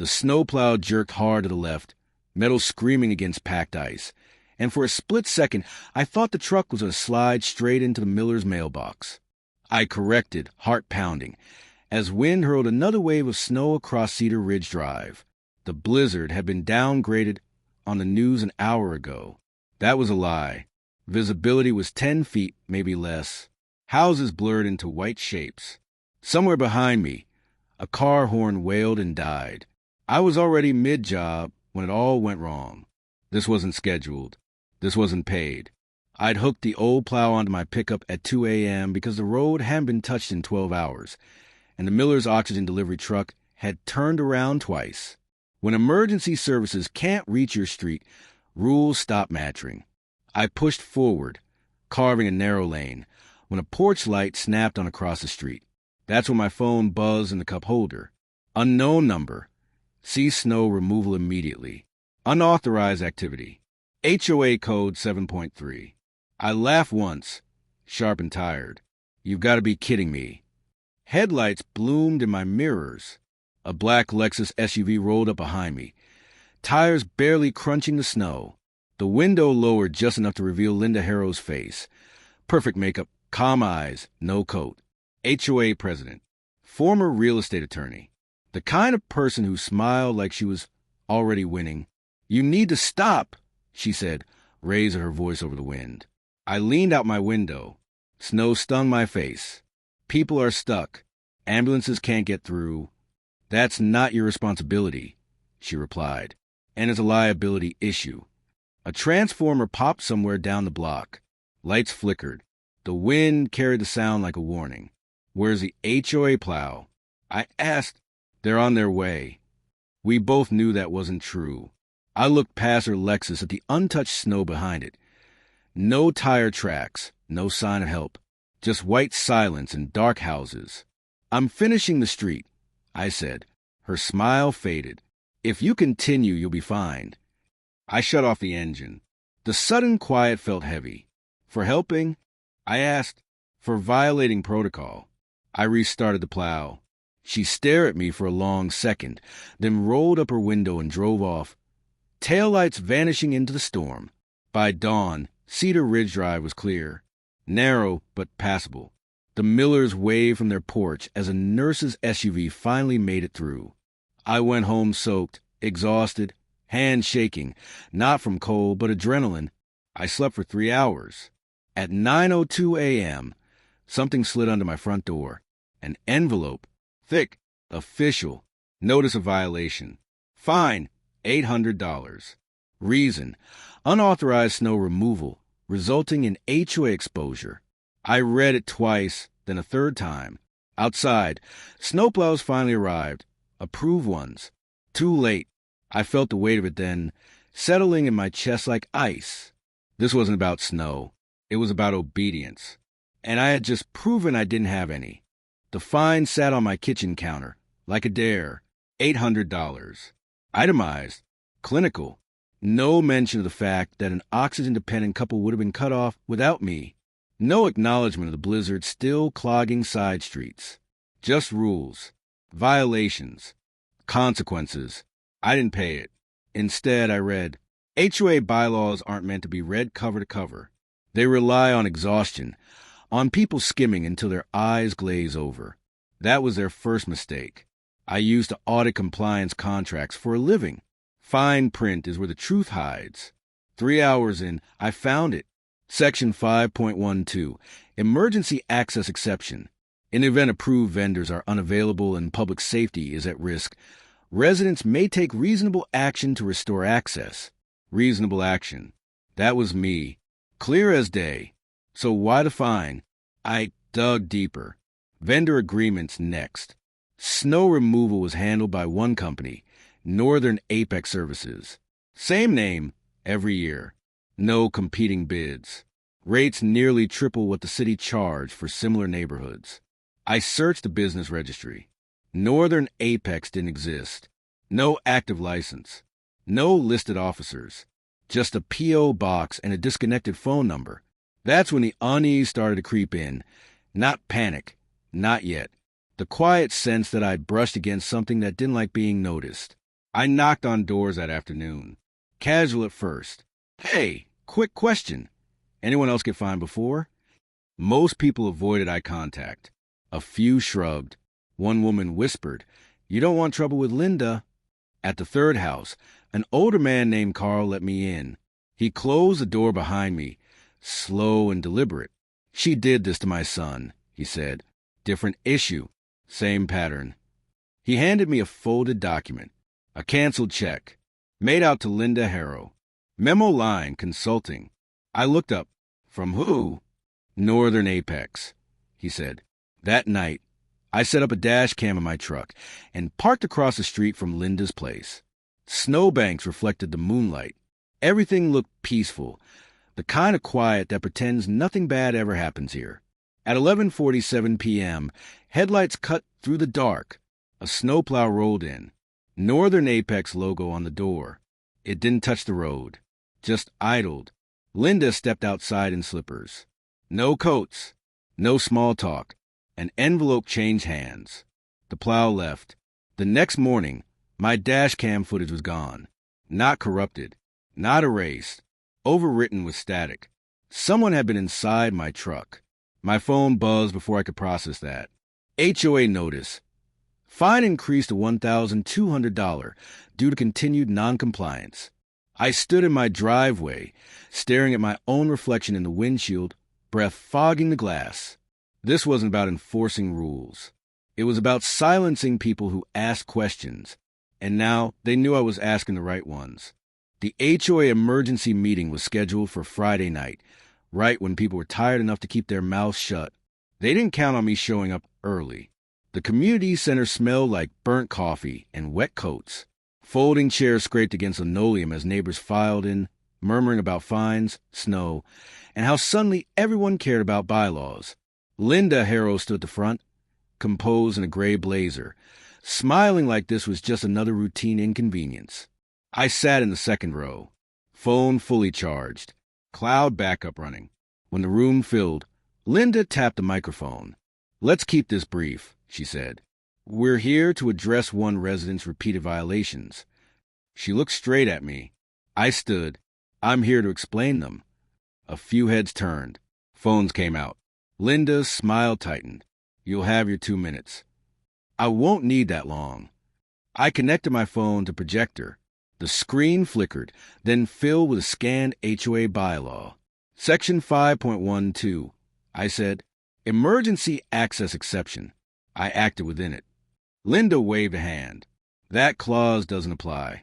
The snowplow jerked hard to the left, metal screaming against packed ice, and for a split second I thought the truck was going to slide straight into the miller's mailbox. I corrected, heart pounding, as wind hurled another wave of snow across Cedar Ridge Drive. The blizzard had been downgraded on the news an hour ago. That was a lie. Visibility was 10 feet, maybe less. Houses blurred into white shapes. Somewhere behind me, a car horn wailed and died. I was already mid-job when it all went wrong. This wasn't scheduled. This wasn't paid. I'd hooked the old plow onto my pickup at 2 a.m. because the road hadn't been touched in 12 hours, and the miller's oxygen delivery truck had turned around twice. When emergency services can't reach your street, rules stop mattering. I pushed forward, carving a narrow lane, when a porch light snapped on across the street. That's when my phone buzzed in the cup holder. Unknown number. See snow removal immediately. Unauthorized activity. HOA code 7.3. I laughed once, sharp and tired. You've got to be kidding me. Headlights bloomed in my mirrors. A black Lexus SUV rolled up behind me, tires barely crunching the snow. The window lowered just enough to reveal Linda Harrow's face. Perfect makeup, calm eyes, no coat. HOA president, former real estate attorney. The kind of person who smiled like she was already winning. You need to stop, she said, raising her voice over the wind. I leaned out my window. Snow stung my face. People are stuck. Ambulances can't get through. That's not your responsibility, she replied, and it's a liability issue. A transformer popped somewhere down the block. Lights flickered. The wind carried the sound like a warning. Where's the HOA plow? I asked. They're on their way. We both knew that wasn't true. I looked past her Lexus at the untouched snow behind it. No tire tracks, no sign of help. Just white silence and dark houses. I'm finishing the street, I said. Her smile faded. If you continue, you'll be fine. I shut off the engine. The sudden quiet felt heavy. For helping? I asked. For violating protocol. I restarted the plow. She stared at me for a long second, then rolled up her window and drove off, taillights vanishing into the storm. By dawn, Cedar Ridge Drive was clear. Narrow, but passable. The Millers waved from their porch as a nurse's SUV finally made it through. I went home soaked, exhausted, hands shaking, not from cold but adrenaline. I slept for 3 hours. At 9:02 a.m., something slid under my front door. An envelope, thick, official, notice of violation. Fine, $800. Reason, unauthorized snow removal, resulting in HOA exposure. I read it twice, then a third time. Outside, snowplows finally arrived. Approved ones. Too late. I felt the weight of it then, settling in my chest like ice. This wasn't about snow. It was about obedience. And I had just proven I didn't have any. The fine sat on my kitchen counter, like a dare. $800. Itemized. Clinical. No mention of the fact that an oxygen-dependent couple would have been cut off without me. No acknowledgement of the blizzard still clogging side streets. Just rules. Violations. Consequences. I didn't pay it. Instead, I read, HOA bylaws aren't meant to be read cover to cover. They rely on exhaustion, on people skimming until their eyes glaze over. That was their first mistake. I used to audit compliance contracts for a living. Fine print is where the truth hides. 3 hours in, I found it. Section 5.12, Emergency Access Exception. In the event approved vendors are unavailable and public safety is at risk, residents may take reasonable action to restore access. Reasonable action. That was me. Clear as day. So why the fine? I dug deeper. Vendor agreements next. Snow removal was handled by one company, Northern Apex Services. Same name, every year. No competing bids. Rates nearly triple what the city charged for similar neighborhoods. I searched the business registry. Northern Apex didn't exist. No active license. No listed officers. Just a P.O. box and a disconnected phone number. That's when the unease started to creep in. Not panic. Not yet. The quiet sense that I'd brushed against something that didn't like being noticed. I knocked on doors that afternoon. Casual at first. Hey, quick question. Anyone else get fined before? Most people avoided eye contact. A few shrugged. One woman whispered, "You don't want trouble with Linda." At the third house, an older man named Carl let me in. He closed the door behind me, slow and deliberate. "She did this to my son," he said. "Different issue. Same pattern." He handed me a folded document, a canceled check, made out to Linda Harrow. Memo line, consulting. I looked up. "From who?" "Northern Apex," he said. That night, I set up a dash cam in my truck and parked across the street from Linda's place. Snowbanks reflected the moonlight. Everything looked peaceful, the kind of quiet that pretends nothing bad ever happens here. At 11:47 p.m., headlights cut through the dark. A snowplow rolled in. Northern Apex logo on the door. It didn't touch the road, just idled. Linda stepped outside in slippers. No coats, no small talk. An envelope changed hands. The plow left. The next morning, my dash cam footage was gone. Not corrupted, not erased, overwritten with static. Someone had been inside my truck. My phone buzzed before I could process that. HOA notice. Fine increased to $1,200 due to continued noncompliance. I stood in my driveway, staring at my own reflection in the windshield, breath fogging the glass. This wasn't about enforcing rules. It was about silencing people who asked questions, and now they knew I was asking the right ones. The HOA emergency meeting was scheduled for Friday night, right when people were tired enough to keep their mouths shut. They didn't count on me showing up early. The community center smelled like burnt coffee and wet coats. Folding chairs scraped against linoleum as neighbors filed in, murmuring about fines, snow, and how suddenly everyone cared about bylaws. Linda Harrow stood at the front, composed in a gray blazer, smiling like this was just another routine inconvenience. I sat in the second row, phone fully charged, cloud backup running. When the room filled, Linda tapped the microphone. "Let's keep this brief," she said. "We're here to address one resident's repeated violations." She looked straight at me. I stood. "I'm here to explain them." A few heads turned. Phones came out. Linda's smile tightened. "You'll have your 2 minutes." "I won't need that long." I connected my phone to projector. The screen flickered, then filled with a scanned HOA bylaw. Section 5.12. I said, "Emergency access exception." I acted within it. Linda waved a hand. "That clause doesn't apply."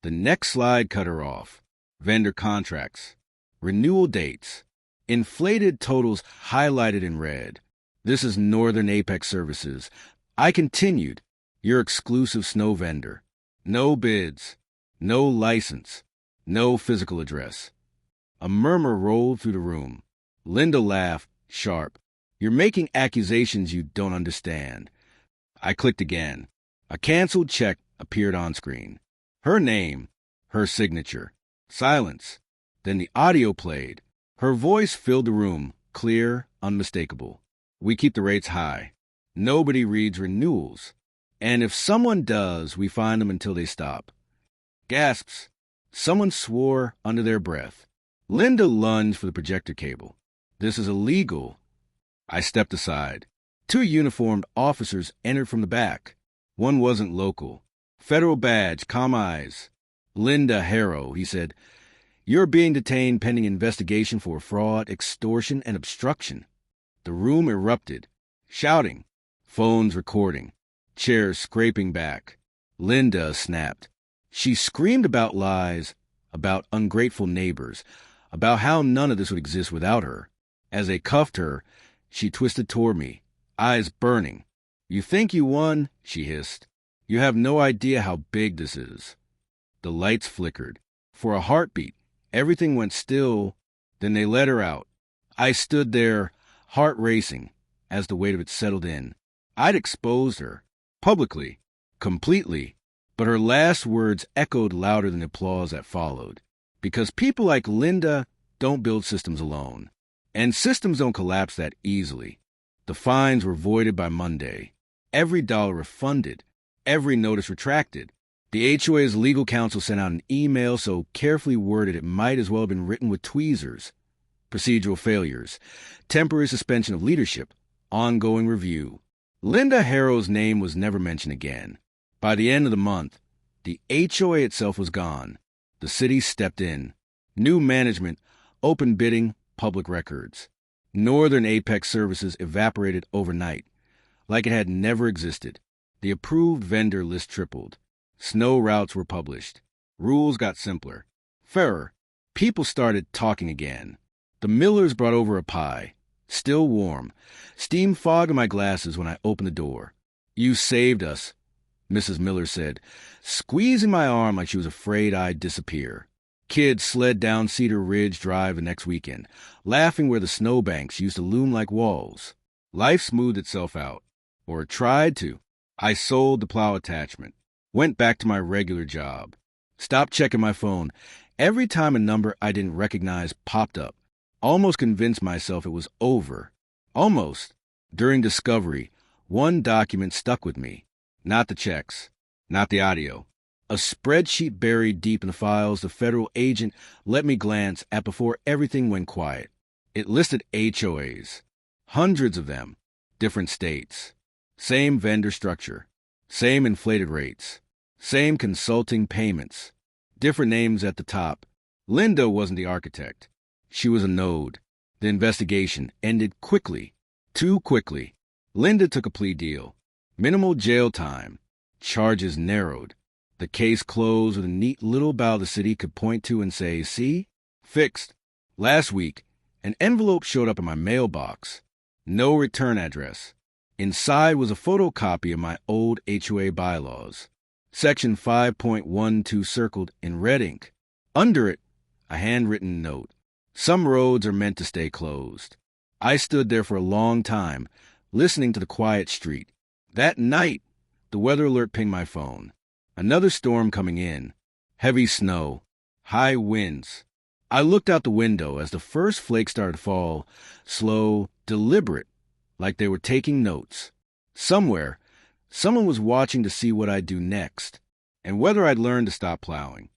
The next slide cut her off. Vendor contracts. Renewal dates. Inflated totals highlighted in red. "This is Northern Apex Services." I continued. "Your exclusive snow vendor. No bids. No license. No physical address." A murmur rolled through the room. Linda laughed, sharp. "You're making accusations you don't understand." I clicked again. A canceled check appeared on screen. Her name, her signature. Silence. Then the audio played. Her voice filled the room, clear, unmistakable. "We keep the rates high. Nobody reads renewals. And if someone does, we fine them until they stop." Gasps. Someone swore under their breath. Linda lunged for the projector cable. "This is illegal." I stepped aside. 2 uniformed officers entered from the back. One wasn't local. Federal badge, calm eyes. "Linda Harrow," he said. "You're being detained pending investigation for fraud, extortion, and obstruction." The room erupted. Shouting. Phones recording. Chairs scraping back. Linda snapped. She screamed about lies, about ungrateful neighbors, about how none of this would exist without her. As they cuffed her, she twisted toward me, eyes burning. "You think you won?" she hissed. "You have no idea how big this is." The lights flickered. For a heartbeat, everything went still. Then they let her out. I stood there, heart racing, as the weight of it settled in. I'd exposed her. Publicly. Completely. But her last words echoed louder than the applause that followed. Because people like Linda don't build systems alone. And systems don't collapse that easily. The fines were voided by Monday. Every dollar refunded. Every notice retracted. The HOA's legal counsel sent out an email so carefully worded it might as well have been written with tweezers. Procedural failures, temporary suspension of leadership, ongoing review. Linda Harrow's name was never mentioned again. By the end of the month, the HOA itself was gone. The city stepped in. New management, open bidding, public records. Northern Apex Services evaporated overnight, like it had never existed. The approved vendor list tripled. Snow routes were published. Rules got simpler. Fairer. People started talking again. The Millers brought over a pie. Still warm. Steam fog in my glasses when I opened the door. "You saved us," Mrs. Miller said, squeezing my arm like she was afraid I'd disappear. Kids sled down Cedar Ridge Drive the next weekend, laughing where the snowbanks used to loom like walls. Life smoothed itself out. Or it tried to. I sold the plow attachment. Went back to my regular job. Stopped checking my phone. Every time a number I didn't recognize popped up. Almost convinced myself it was over. Almost. During discovery, one document stuck with me. Not the checks. Not the audio. A spreadsheet buried deep in the files the federal agent let me glance at before everything went quiet. It listed HOAs. Hundreds of them. Different states. Same vendor structure. Same inflated rates. Same consulting payments. Different names at the top. Linda wasn't the architect. She was a node. The investigation ended quickly. Too quickly. Linda took a plea deal. Minimal jail time. Charges narrowed. The case closed with a neat little bow the city could point to and say, "See? Fixed." Last week, an envelope showed up in my mailbox. No return address. Inside was a photocopy of my old HOA bylaws. Section 5.12 circled in red ink. Under it, a handwritten note. Some roads are meant to stay closed. I stood there for a long time, listening to the quiet street. That night, the weather alert pinged my phone. Another storm coming in. Heavy snow. High winds. I looked out the window as the first flakes started to fall, slow, deliberate, like they were taking notes. Somewhere, someone was watching to see what I'd do next, and whether I'd learn to stop plowing.